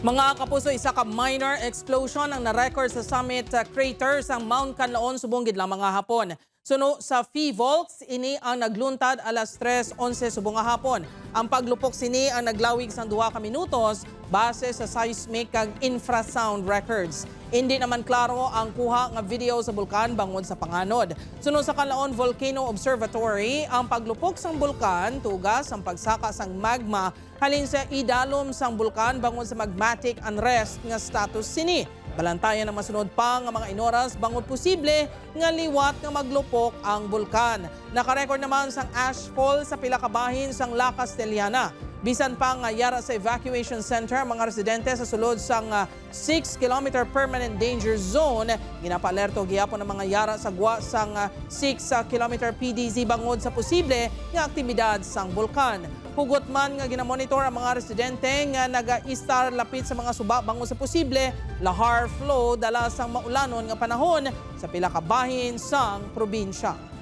Mga kapuso, isa ka minor explosion ang na-record sa summit crater sa Mount Canlaon, subong gidlang mga hapon. Suno sa Volks, ini ang nagluntad alas 3:11 subong nga hapon. Ang paglupok sini ang naglawig sang 2 ka minutos base sa seismic kag infrasound records. Hindi naman klaro ang kuha nga video sa bulkan bangod sa panganod. Suno sa Canlaon Volcano Observatory, ang paglupok sang bulkan tugas ang pagsaka sang magma halin sa idalom sang bulkan bangod sa magmatic unrest nga status sini. Balantayan ang masunod pa nga mga inoras bangod posible nga liwat nga maglupok ang bulkan. Nakarecord naman sang ashfall sa pila ka bahin sang La Castellana. Bisan pa nga yara sa evacuation center ang mga residente sa sulod sang 6-kilometer permanent danger zone. Ginapa-alerto gihapon ang mga yara sa gwa sang 6-kilometer PDZ bangod sa posible nga aktibidad sang bulkan. Hugot man nga ginamonitor ang mga residente nga naga-istar lapit sa mga suba bangod sa posible lahar flow dala sang maulanon nga panahon sa pila ka bahin sang probinsya.